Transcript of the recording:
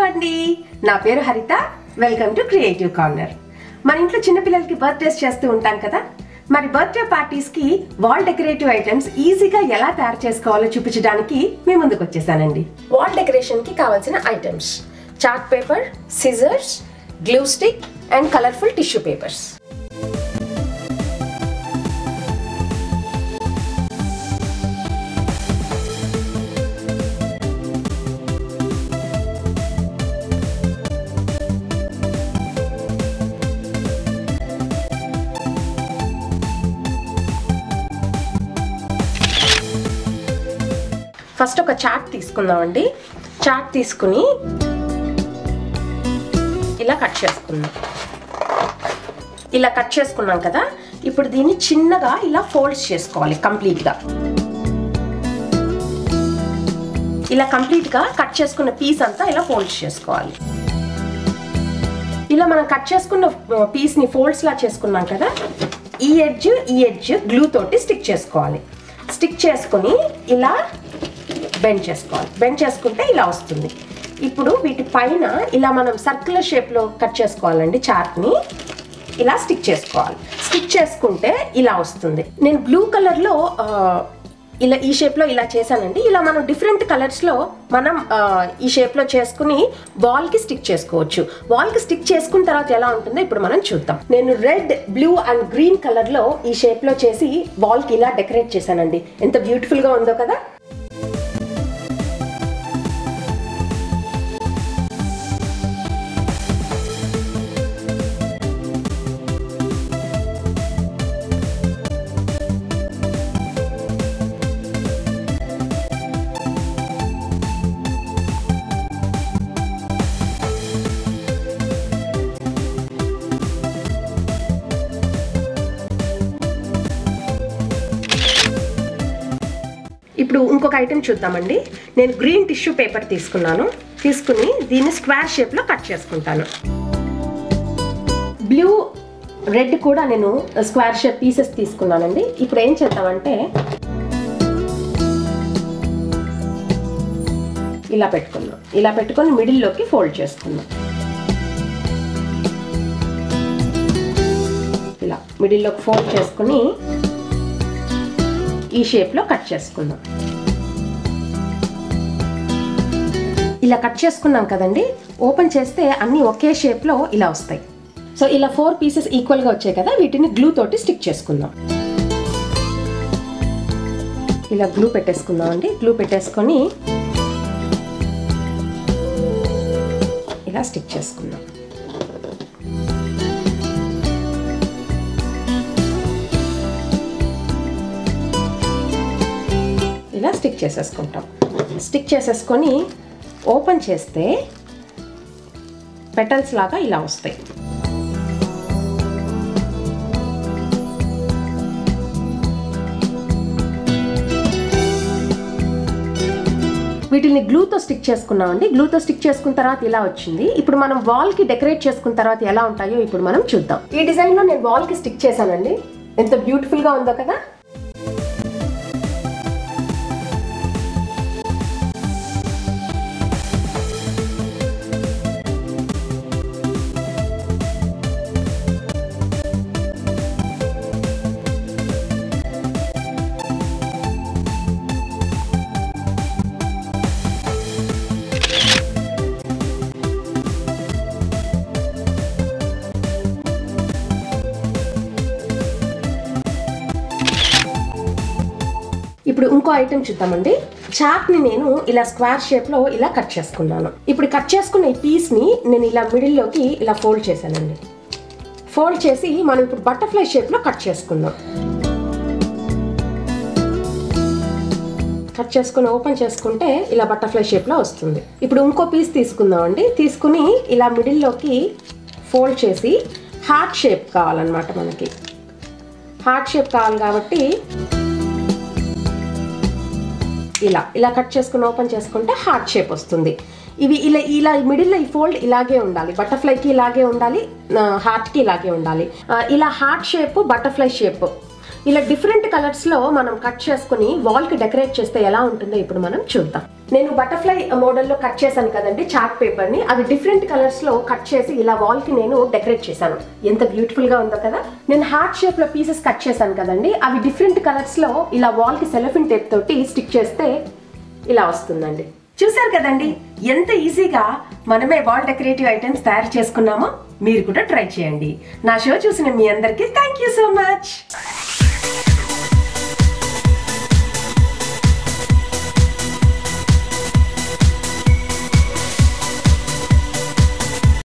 అండి, నా పేరు హరిత. Welcome to creative corner. మన ఇంట్లో చిన్న పిల్లలకి బర్త్డేస్ చేస్తూ ఉంటాం కదా. మరి బర్త్డే పార్టీస్ కి వాల్ డెకరేటివ్ ఐటమ్స్ ఈజీగా ఎలా తయారు చేసుకోవాలో చూపించడానికి మీ ముందుకు వచ్చేసానండి. వాల్ డెకరేషన్ కి కావాల్సిన items: chart paper, scissors, glue stick and colourful tissue papers. First ఒక చార్ట్ తీసుకుందామండి. చార్ట్ తీసుకుని ఇలా కట్ చేసుకుందాం. ఇలా కట్ చేసుకున్నాం కదా, ఇప్పుడు దీన్ని చిన్నగా ఇలా ఫోల్డ్స్ చేసుకోవాలి. కంప్లీట్గా ఇలా కంప్లీట్గా కట్ చేసుకున్న పీస్ అంతా ఇలా ఫోల్డ్స్ చేసుకోవాలి. ఇలా మనం కట్ చేసుకున్న పీస్ని ఫోల్డ్స్ లా చేసుకున్నాం కదా, ఈ ఎడ్జ్ గ్లూ తోటి స్టిక్ చేసుకోవాలి. స్టిక్ చేసుకుని ఇలా బెండ్ చేసుకోవాలి. బెండ్ చేసుకుంటే ఇలా వస్తుంది. ఇప్పుడు వీటి పైన ఇలా మనం సర్క్యులర్ షేప్లో కట్ చేసుకోవాలండి. చార్ట్ని ఇలా స్టిక్ చేసుకోవాలి. స్టిక్ చేసుకుంటే ఇలా వస్తుంది. నేను బ్లూ కలర్లో ఇలా ఈ షేప్లో ఇలా చేశానండి. ఇలా మనం డిఫరెంట్ కలర్స్లో మనం ఈ షేప్లో చేసుకుని వాల్కి స్టిక్ చేసుకోవచ్చు. వాల్కి స్టిక్ చేసుకున్న తర్వాత ఎలా ఉంటుందో ఇప్పుడు మనం చూద్దాం. నేను రెడ్, బ్లూ అండ్ గ్రీన్ కలర్లో ఈ షేప్లో చేసి వాల్కి ఇలా డెకరేట్ చేశానండి. ఎంత బ్యూటిఫుల్గా ఉందో కదా. ఇప్పుడు ఇంకొక ఐటెం చూద్దామండి. నేను గ్రీన్ టిష్యూ పేపర్ తీసుకున్నాను. తీసుకుని దీన్ని స్క్వేర్ షేప్లో కట్ చేసుకుంటాను. బ్లూ, రెడ్ కూడా నేను స్క్వేర్ షేప్ పీసెస్ తీసుకున్నానండి. ఇప్పుడు ఏం చేద్దామంటే ఇలా పెట్టుకుందాం. ఇలా పెట్టుకొని మిడిల్లోకి ఫోల్డ్ చేసుకుందాం. ఇలా మిడిల్లోకి ఫోల్డ్ చేసుకుని ఈ షేప్లో కట్ చేసుకుందాం. ఇలా కట్ చేసుకున్నాం కదండి. ఓపెన్ చేస్తే అన్నీ ఒకే షేప్లో ఇలా వస్తాయి. సో ఇలా 4 పీసెస్ ఈక్వల్గా వచ్చాయి కదా, వీటిని గ్లూ తోటి స్టిక్ చేసుకుందాం. ఇలా గ్లూ పెట్టేసుకుందాం అండి. గ్లూ పెట్టేసుకొని ఇలా స్టిక్ చేసుకుందాం. ఇలా స్టిక్ చేసేసుకుంటాం. స్టిక్ చేసేసుకొని ఓపెన్ చేస్తే పెటల్స్ లాగా ఇలా వస్తాయి. వీటిని గ్లూతో స్టిక్ చేసుకున్నామండి. గ్లూతో స్టిక్ చేసుకున్న తర్వాత ఇలా వచ్చింది. ఇప్పుడు మనం వాల్కి డెకరేట్ చేసుకున్న తర్వాత ఎలా ఉంటాయో ఇప్పుడు మనం చూద్దాం. ఈ డిజైన్లో నేను వాల్కి స్టిక్ చేశానండి. ఎంత బ్యూటిఫుల్గా ఉందో కదా. ఇప్పుడు ఇంకో ఐటెం చూద్దామండి. చార్ట్ని నేను ఇలా స్క్వేర్ షేప్లో ఇలా కట్ చేసుకున్నాను. ఇప్పుడు కట్ చేసుకున్న ఈ పీస్ని నేను ఇలా మిడిల్లోకి ఇలా ఫోల్డ్ చేశానండి. ఫోల్డ్ చేసి మనం ఇప్పుడు బటర్ఫ్లై షేప్లో కట్ చేసుకుందాం. కట్ చేసుకుని ఓపెన్ చేసుకుంటే ఇలా బటర్ఫ్లై షేప్లో వస్తుంది. ఇప్పుడు ఇంకో పీస్ తీసుకుందామండి. తీసుకుని ఇలా మిడిల్లోకి ఫోల్డ్ చేసి హార్ట్ షేప్ కావాలన్నమాట. మనకి హార్ట్ షేప్ కావాలి కాబట్టి ఇలా ఇలా కట్ చేసుకుని ఓపెన్ చేసుకుంటే హార్ట్ షేప్ వస్తుంది. ఇవి ఇలా ఇలా మిడిల్లో ఈ ఫోల్డ్ ఇలాగే ఉండాలి. బటర్ఫ్లైకి ఇలాగే ఉండాలి, హార్ట్కి ఇలాగే ఉండాలి. ఇలా హార్ట్ షేప్, బటర్ఫ్లై షేప్ ఇలా డిఫరెంట్ కలర్స్ లో మనం కట్ చేసుకుని వాల్ కి డెకరేట్ చేస్తే ఎలా ఉంటుందో ఇప్పుడు మనం చూద్దాం. నేను బటర్ఫ్లై మోడల్లో కట్ చేశాను కదండి చార్ట్ పేపర్ ని. అది డిఫరెంట్ కలర్స్ లో కట్ చేసి ఇలా వాల్ కి నేను డెకరేట్ చేశాను. ఎంత బ్యూటిఫుల్ గా ఉందో కదా. నేను హార్ట్ షేప్ లో పీసెస్ కట్ చేశాను కదండి, అవి డిఫరెంట్ కలర్స్ లో ఇలా వాల్ కి సెలోఫిన్ టేప్ తోటి స్టిక్ చేస్తే ఇలా వస్తుందండి. చూసారు కదండి ఎంత ఈజీగా మనమే వాల్ డెకరేటివ్ ఐటమ్స్ తయారు చేసుకున్నామో. మీరు కూడా ట్రై చేయండి. నా షో చూసిన మీ అందరికీ థ్యాంక్ యూ సో మచ్.